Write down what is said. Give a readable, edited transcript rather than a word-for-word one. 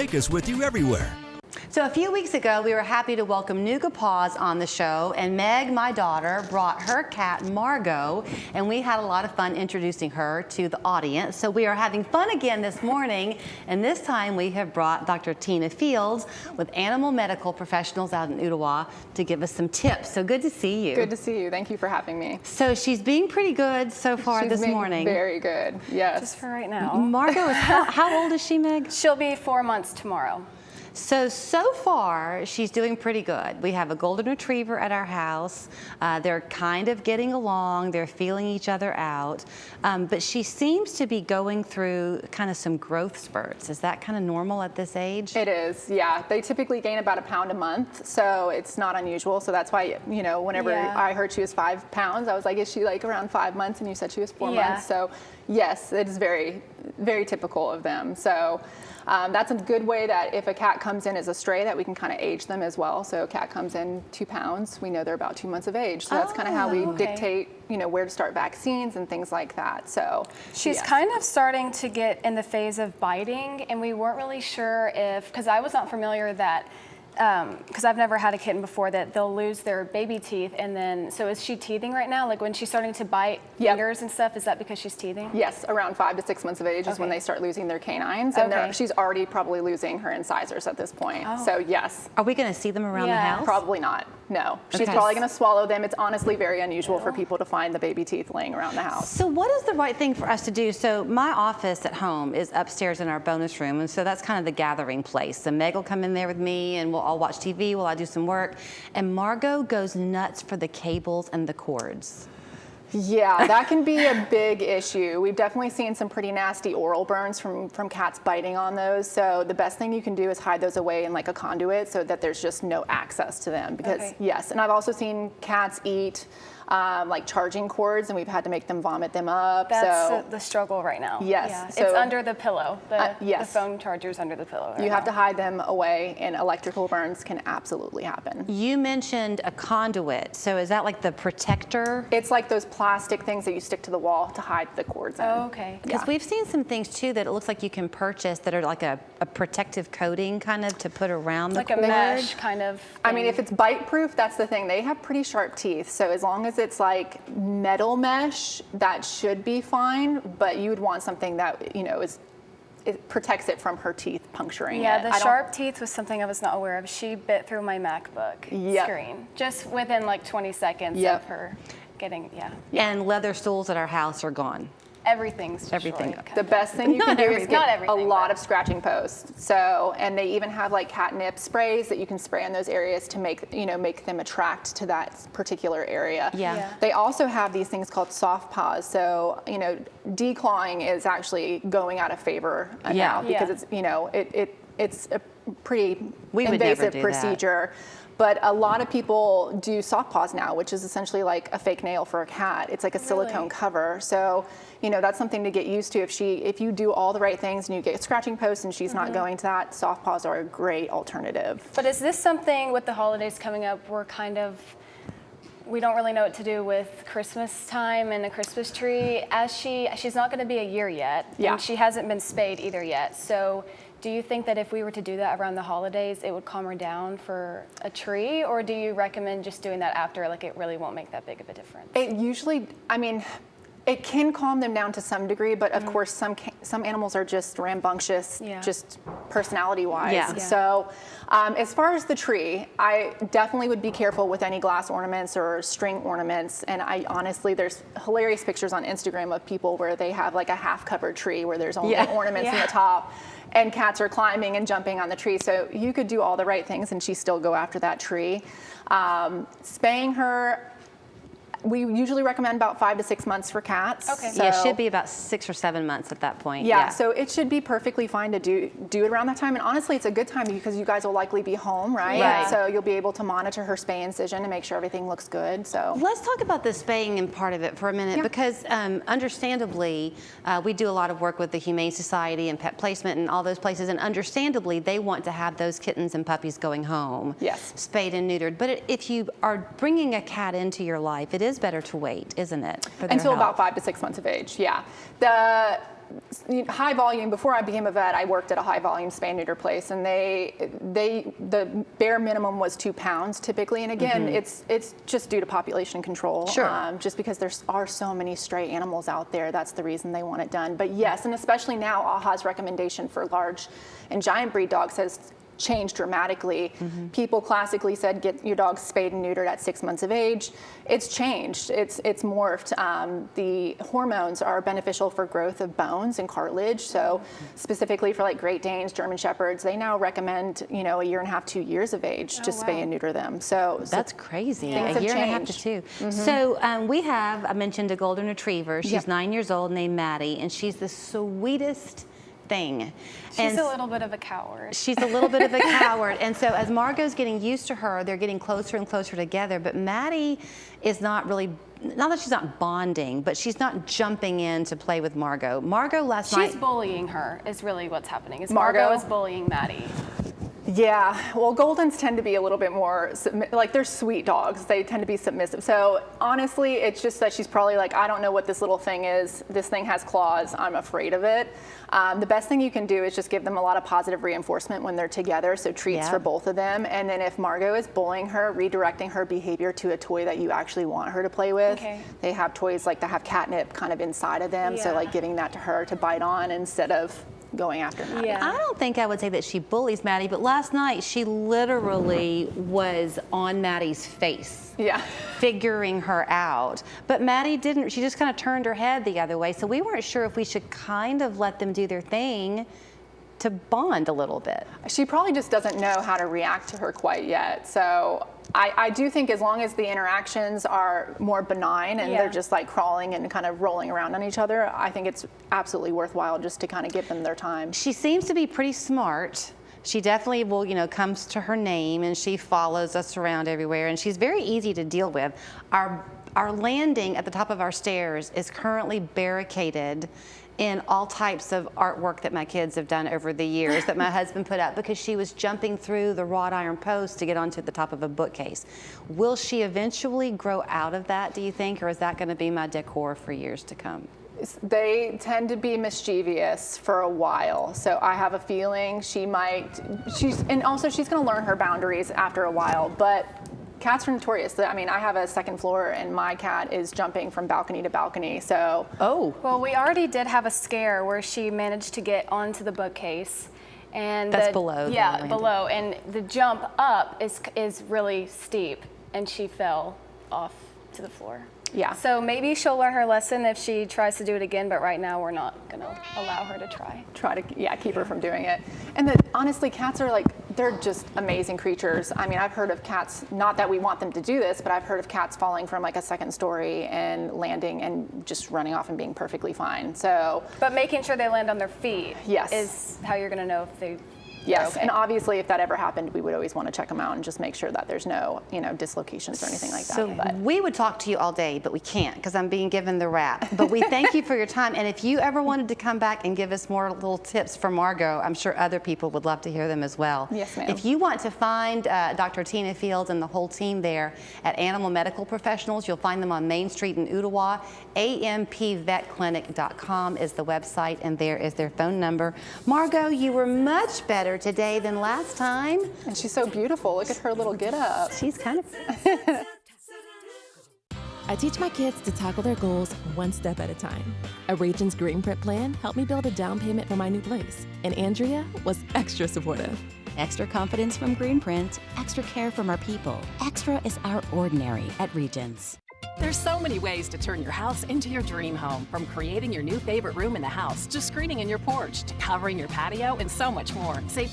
take us with you everywhere. So a few weeks ago, we were happy to welcome Nougat Paws on the show, and Meg, my daughter, brought her cat, Margot, and we had a lot of fun introducing her to the audience. So we are having fun again this morning, and this time we have brought Dr. Tina Fields with animal medical professionals out in Ottawa to give us some tips. So good to see you. Good to see you. Thank you for having me. So she's being pretty good so far this morning. Very good, yes. Just for right now. Margot, how old is she, Meg? She'll be 4 months tomorrow. So far, she's doing pretty good. We have a golden retriever at our house. They're kind of getting along. They're feeling each other out. But she seems to be going through kind of some growth spurts. Is that kind of normal at this age? It is, yeah. They typically gain about 1 pound a month, so it's not unusual. So that's why, you know, whenever I heard she was 5 pounds, I was like, is she like around 5 months? And you said she was 4 months. So yes, it is very, very typical of them. So that's a good way that if a cat comes in as a stray, that we can kind of age them as well. So a cat comes in 2 pounds, we know they're about 2 months of age. So that's kind of how we dictate, you know, where to start vaccines and things like that. So she's kind of starting to get in the phase of biting, and we weren't really sure if, because I was not familiar that, because I've never had a kitten before, that they'll lose their baby teeth, and then, so is she teething right now? Like when she's starting to bite fingers and stuff, is that because she's teething? Yes, around 5 to 6 months of age is when they start losing their canines, and she's already probably losing her incisors at this point. So yes. Are we going to see them around the house? Probably not, no. She's probably going to swallow them. It's honestly very unusual for people to find the baby teeth laying around the house. So what is the right thing for us to do? So my office at home is upstairs in our bonus room, and so that's kind of the gathering place. So Meg will come in there with me, and we'll all watch TV while I do some work, and Margot goes nuts for the cables and the cords. Yeah, that can be a big issue. We've definitely seen some pretty nasty oral burns from cats biting on those. So the best thing you can do is hide those away in like a conduit so that there's just no access to them. Because yes, and I've also seen cats eat like charging cords, and we've had to make them vomit them up. That's the struggle right now. Yes. Yeah. So, it's under the pillow. The yes. phone charger's under the pillow. You have to hide them away, and electrical burns can absolutely happen. You mentioned a conduit. So is that like the protector? It's like those plastic things that you stick to the wall to hide the cords in. Oh, okay. Because we've seen some things too that it looks like you can purchase that are like a protective coating kind of to put around the cord. Like a mesh kind of thing. I mean, if it's bite proof, that's the thing. They have pretty sharp teeth. So as long as it's like metal mesh, that should be fine. But you would want something that, you know, it protects it from her teeth puncturing. Yeah, the sharp teeth was something I was not aware of. She bit through my MacBook screen just within like 20 seconds of her getting, And leather stools at our house are gone. Everything's destroyed. Everything. Okay. The best thing you can do is get a lot of scratching posts. So, and they even have like catnip sprays that you can spray on those areas to make them attract to that particular area. Yeah. They also have these things called soft paws. So, you know, declawing is actually going out of favor now because it's, you know, it's a pretty invasive procedure. But a lot of people do soft paws now, which is essentially like a fake nail for a cat. It's like a silicone cover. So, you know, that's something to get used to. If you do all the right things and you get scratching posts and she's not going to that, soft paws are a great alternative. But is this something with the holidays coming up, we don't really know what to do with Christmas time and a Christmas tree? As she's not going to be a year yet, and she hasn't been spayed either yet. So do you think that if we were to do that around the holidays, it would calm her down for a tree? Or do you recommend just doing that after, like it really won't make that big of a difference? It usually, I mean, it can calm them down to some degree, but of course some animals are just rambunctious, just personality-wise. So as far as the tree, I definitely would be careful with any glass ornaments or string ornaments. And I honestly, there's hilarious pictures on Instagram of people where they have like a half-covered tree where there's only ornaments in the top. And cats are climbing and jumping on the tree. So you could do all the right things and she still go after that tree. Spaying her, we usually recommend about 5 to 6 months for cats. Okay. So, yeah, it should be about 6 or 7 months at that point. Yeah, so it should be perfectly fine to do it around that time. And honestly, it's a good time because you guys will likely be home, right? So you'll be able to monitor her spay incision and make sure everything looks good. So let's talk about the spaying and part of it for a minute because understandably, we do a lot of work with the Humane Society and Pet Placement and all those places, and understandably, they want to have those kittens and puppies going home, spayed and neutered. But if you are bringing a cat into your life, it is better to wait, isn't it? Until about 5 to 6 months of age, high volume. Before I became a vet, I worked at a high volume spay neuter place, and the bare minimum was 2 pounds typically. And again, it's just due to population control. Sure. Just because there are so many stray animals out there, that's the reason they want it done. But yes, and especially now, AHA's recommendation for large and giant breed dogs has changed dramatically. People classically said get your dog spayed and neutered at 6 months of age. It's changed. It's morphed. The hormones are beneficial for growth of bones and cartilage. So specifically for like Great Danes, German Shepherds, they now recommend, you know, 1.5 years, 2 years of age to spay and neuter them. So that's crazy. Things a year have and a half to changed. 2. So we have, I mentioned a golden retriever. She's 9 years old, named Maddie, and she's the sweetest thing. She's a little bit of a coward. She's a little bit of a coward. And so as Margot's getting used to her, they're getting closer and closer together. But Maddie is not really, not that she's not bonding, but she's not jumping in to play with Margot. Margot last night. She's bullying her is really what's happening. Margot is bullying Maddie. Yeah, well, Goldens tend to be a little bit more, like they're sweet dogs. They tend to be submissive. So honestly, it's just that she's probably like, I don't know what this little thing is. This thing has claws. I'm afraid of it. The best thing you can do is just give them a lot of positive reinforcement when they're together. So treats for both of them. And then if Margot is bullying her, redirecting her behavior to a toy that you actually want her to play with. Okay. They have toys like that have catnip kind of inside of them. So like giving that to her to bite on instead of going after Maddie. Yeah. I don't think I would say that she bullies Maddie, but last night she literally was on Maddie's face. Yeah. Figuring her out. But Maddie didn't, she just kind of turned her head the other way. So we weren't sure if we should kind of let them do their thing to bond a little bit. She probably just doesn't know how to react to her quite yet. So I do think as long as the interactions are more benign and they're just like crawling and kind of rolling around on each other, I think it's absolutely worthwhile just to kind of give them their time. She seems to be pretty smart. She definitely will, you know, comes to her name and she follows us around everywhere, and she's very easy to deal with. Our landing at the top of our stairs is currently barricaded in all types of artwork that my kids have done over the years that my husband put up, because she was jumping through the wrought iron post to get onto the top of a bookcase. Will she eventually grow out of that, do you think, or is that going to be my decor for years to come? They tend to be mischievous for a while, so I have a feeling she might, and also she's going to learn her boundaries after a while, but cats are notorious. I mean, I have a second floor and my cat is jumping from balcony to balcony, so. Oh. Well, we already did have a scare where she managed to get onto the bookcase. And that's below. Yeah, below. And the jump up is really steep, and she fell off to the floor. Yeah. So maybe she'll learn her lesson if she tries to do it again, but right now we're not going to allow her to try. Try to, keep her from doing it. And honestly, cats are like, they're just amazing creatures. I mean, I've heard of cats, not that we want them to do this, but I've heard of cats falling from like a second story and landing and just running off and being perfectly fine. So. But making sure they land on their feet is how you're going to know if they. Yes, okay. And obviously if that ever happened, we would always want to check them out and just make sure that there's no, dislocations or anything like that. So we would talk to you all day, but we can't because I'm being given the wrap. But we thank you for your time. And if you ever wanted to come back and give us more little tips for Margot, I'm sure other people would love to hear them as well. Yes, ma'am. If you want to find Dr. Tina Fields and the whole team there at Animal Medical Professionals, you'll find them on Main Street in Ottawa. ampvetclinic.com is the website, and there is their phone number. Margot, you were much better today than last time. And she's so beautiful. Look at her little get up. She's kind of... I teach my kids to tackle their goals one step at a time. A Regions Green Print plan helped me build a down payment for my new place. And Andrea was extra supportive. Extra confidence from Green Print, extra care from our people. Extra is our ordinary at Regions. There's so many ways to turn your house into your dream home, from creating your new favorite room in the house, to screening in your porch, to covering your patio, and so much more. Save